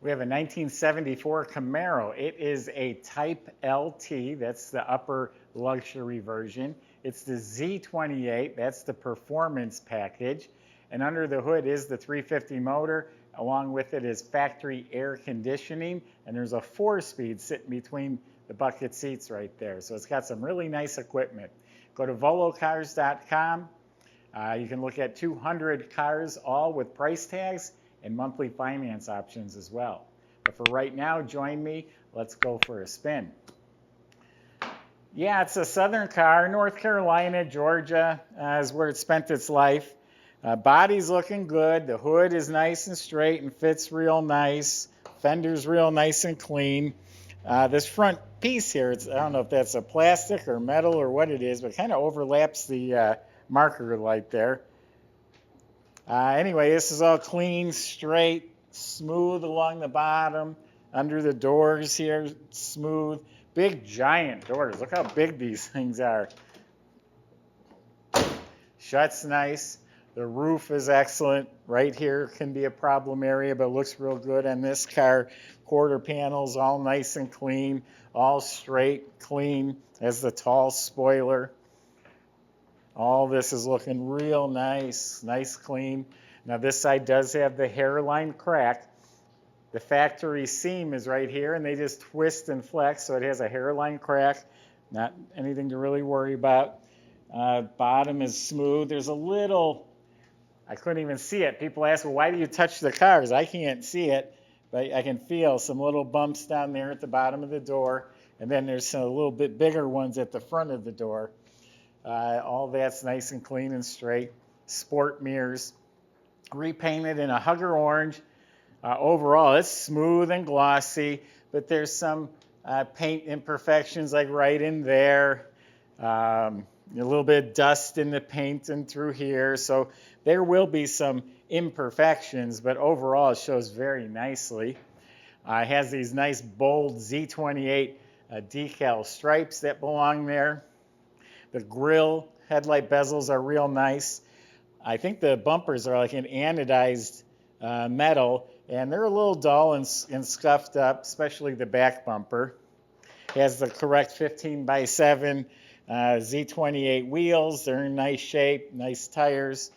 We have a 1974 Camaro. It is a Type-LT, that's the upper luxury version. It's the Z28, that's the performance package. And under the hood is the 350 motor. Along with it is factory air conditioning. And there's a 4-speed sitting between the bucket seats right there. So it's got some really nice equipment. Go to volocars.com. You can look at 200 cars, all with price tags and monthly finance options as well. But for right now, join me. Let's go for a spin. Yeah, it's a Southern car. North Carolina, Georgia is where it spent its life. Body's looking good. The hood is nice and straight and fits real nice. Fender's real nice and clean. This front piece here, I don't know if that's a plastic or metal or what it is, but it kind of overlaps the marker light there. Anyway, this is all clean, straight, smooth along the bottom. Under the doors here, smooth. Big, giant doors. Look how big these things are. Shuts nice. The roof is excellent. Right here can be a problem area, but it looks real good on this car. Quarter panels, all nice and clean. All straight, clean. Has the tall spoiler. All this is looking real nice, nice, clean. Now this side does have the hairline crack. The factory seam is right here, and they just twist and flex, so it has a hairline crack. Not anything to really worry about. Bottom is smooth. There's a little, I couldn't even see it. People ask, well, why do you touch the cars? I can't see it, but I can feel some little bumps down there at the bottom of the door, and then there's some a little bit bigger ones at the front of the door. All that's nice and clean and straight. Sport mirrors. Repainted in a hugger orange. Overall, it's smooth and glossy, but there's some paint imperfections like right in there. A little bit of dust in the paint and through here. So there will be some imperfections, but overall it shows very nicely. It has these nice bold Z28 decal stripes that belong there. The grille headlight bezels are real nice. I think the bumpers are like an anodized metal, and they're a little dull and scuffed up, especially the back bumper. It has the correct 15x7 Z28 wheels. They're in nice shape, nice tires,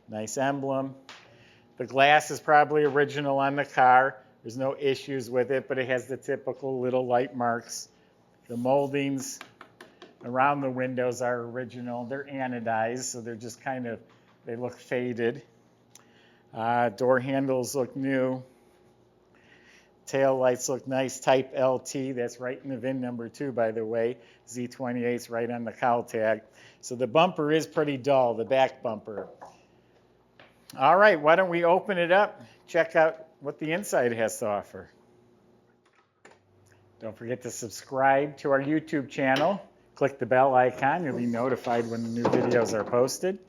nice emblem. The glass is probably original on the car. There's no issues with it, but it has the typical little light marks. The moldings around the windows are original. They're anodized, so they're just kind of, they look faded. Door handles look new. Tail lights look nice. Type-LT, that's right in the VIN number too, by the way. Z28's right on the cowl tag. So the bumper is pretty dull, the back bumper. All right, why don't we open it up, check out what the inside has to offer. Don't forget to subscribe to our YouTube channel. Click the bell icon. You'll be notified when the new videos are posted.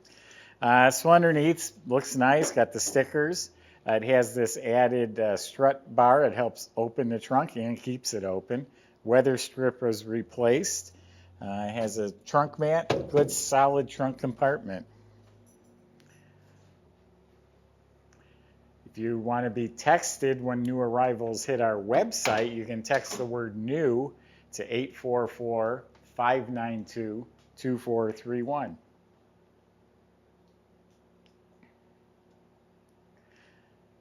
So underneath, looks nice. Got the stickers. It has this added strut bar. It helps open the trunk and keeps it open. Weather strip was replaced. It has a trunk mat. Good, solid trunk compartment. If you want to be texted when new arrivals hit our website, you can text the word new to 844-592-2431.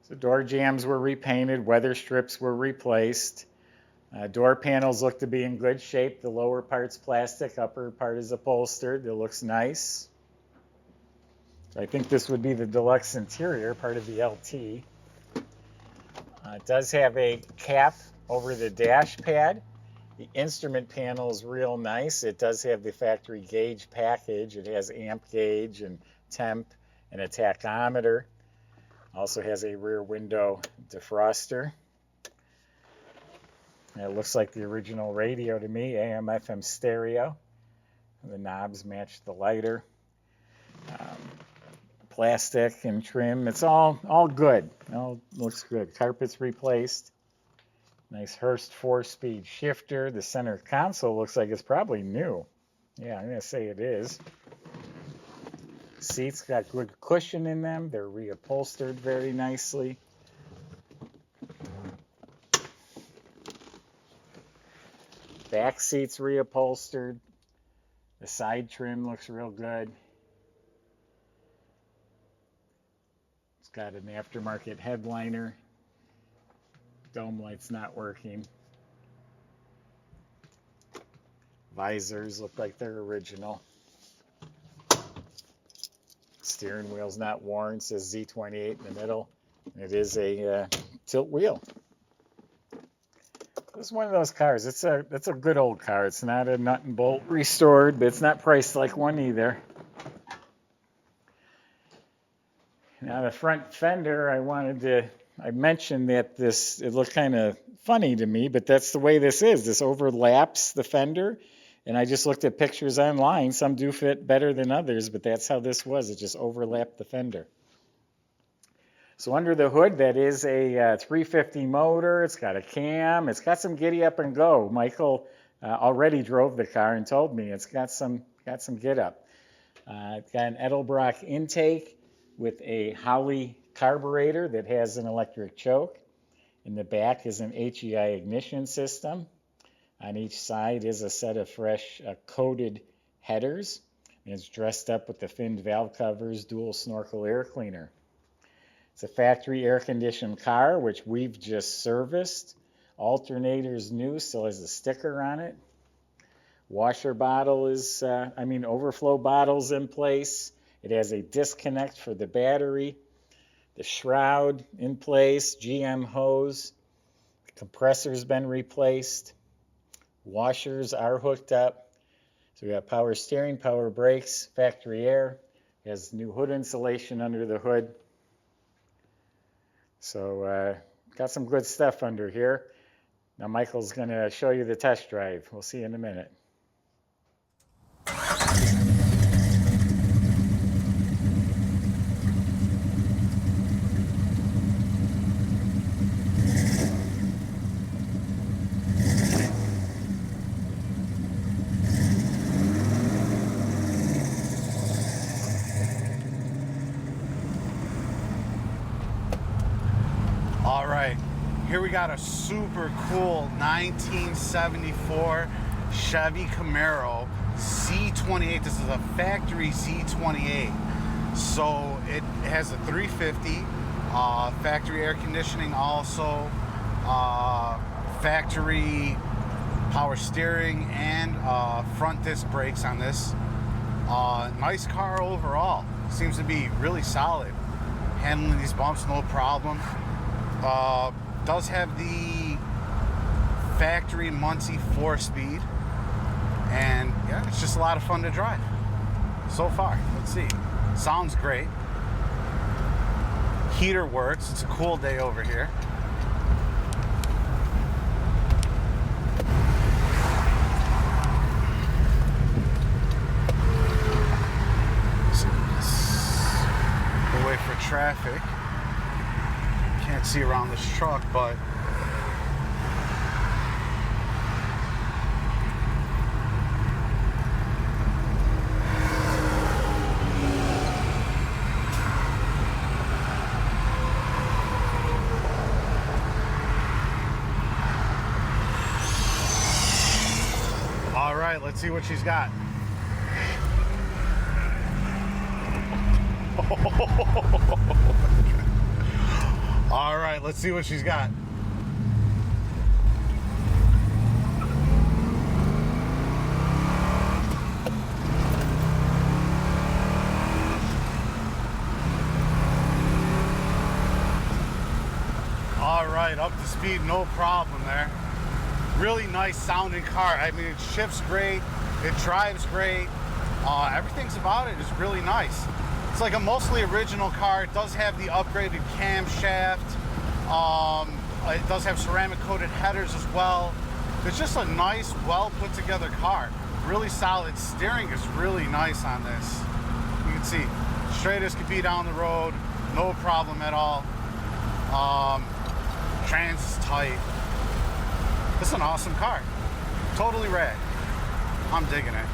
So door jambs were repainted, weather strips were replaced. Door panels look to be in good shape. The lower part's plastic, upper part is upholstered. It looks nice. So I think this would be the deluxe interior, part of the LT. It does have a cap over the dash pad. The instrument panel is real nice. It does have the factory gauge package. It has amp gauge and temp and a tachometer. Also has a rear window defroster. It looks like the original radio to me, AM/FM stereo. The knobs match the lighter. Plastic and trim, it's all good. All looks good. Carpets replaced. Nice Hurst 4-speed shifter. The center console looks like it's probably new. Yeah, I'm gonna say it is. Seats got good cushion in them. They're reupholstered very nicely. Back seat's reupholstered. The side trim looks real good. It's got an aftermarket headliner. Dome light's not working. Visors look like they're original. Steering wheel's not worn. It says Z28 in the middle. It is a tilt wheel. It's one of those cars. It's a good old car. It's not a nut and bolt restored, but it's not priced like one either. Now the front fender, I mentioned that it looked kind of funny to me, but that's the way this is. This overlaps the fender, and I just looked at pictures online. Some do fit better than others, but that's how this was. It just overlapped the fender. So under the hood, that is a 350 motor. It's got a cam. It's got some giddy up and go. Michael already drove the car and told me it's got some get up. It's got an Edelbrock intake with a Holley carburetor that has an electric choke. In the back is an HEI ignition system. On each side is a set of fresh coated headers. And it's dressed up with the finned valve covers, dual snorkel air cleaner. It's a factory air-conditioned car, which we've just serviced. Alternator's new, still has a sticker on it. Washer bottle overflow bottle's in place. It has a disconnect for the battery. The shroud in place, GM hose. The compressor's been replaced. Washers are hooked up. So we got power steering, power brakes, factory air. It has new hood insulation under the hood. So got some good stuff under here. Now Michael's going to show you the test drive. We'll see you in a minute. All right, here we got a super cool 1974 Chevy Camaro Z28. This is a factory Z28. So it has a 350, factory air conditioning also, factory power steering, and front disc brakes on this. Nice car overall. Seems to be really solid. Handling these bumps, no problem. Does have the factory Muncie 4-speed, and yeah, it's just a lot of fun to drive so far. Let's see. Sounds great. Heater works. It's a cool day over here. We'll wait for traffic. Can't see around this truck, but all right, let's see what she's got. All right, let's see what she's got. All right, up to speed, no problem there. Really nice sounding car. I mean, it shifts great, it drives great. Everything's about it is really nice. It's like a mostly original car. It does have the upgraded camshaft. It does have ceramic coated headers as well. It's just a nice, well put together car. Really solid. Steering is really nice on this. You can see straight as could be down the road, no problem at all. Trans is tight. It's an awesome car. Totally rad. I'm digging it.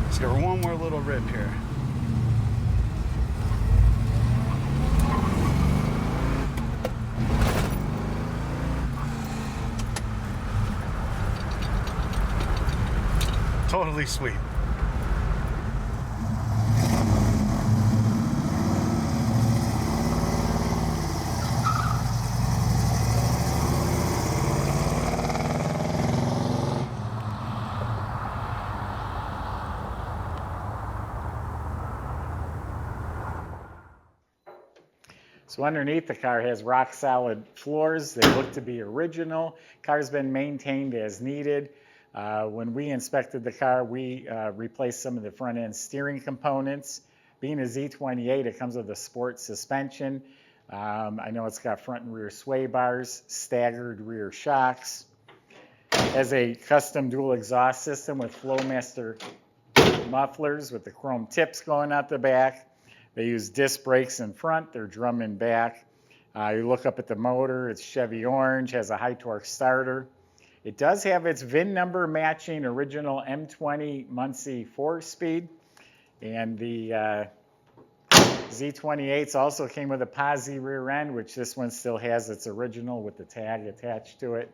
Let's give her one more little rip here. Totally sweet. So underneath, the car has rock solid floors. They look to be original. Car's been maintained as needed. When we inspected the car, we replaced some of the front end steering components. Being a Z28, it comes with a sport suspension. I know it's got front and rear sway bars, staggered rear shocks. It has a custom dual exhaust system with Flowmaster mufflers with the chrome tips going out the back. They use disc brakes in front, they're drum in back. You look up at the motor, it's Chevy orange, has a high torque starter. It does have its VIN number matching original M20 Muncie 4-speed. And the Z28s also came with a posi rear end, which this one still has its original with the tag attached to it.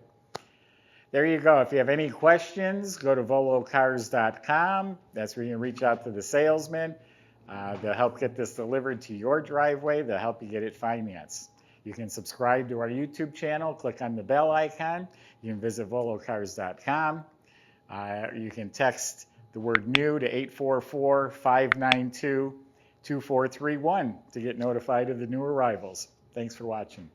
There you go. If you have any questions, go to volocars.com. That's where you can reach out to the salesman. They'll help get this delivered to your driveway. They'll help you get it financed. You can subscribe to our YouTube channel. Click on the bell icon. You can visit volocars.com. You can text the word new to 844-592-2431 to get notified of the new arrivals. Thanks for watching.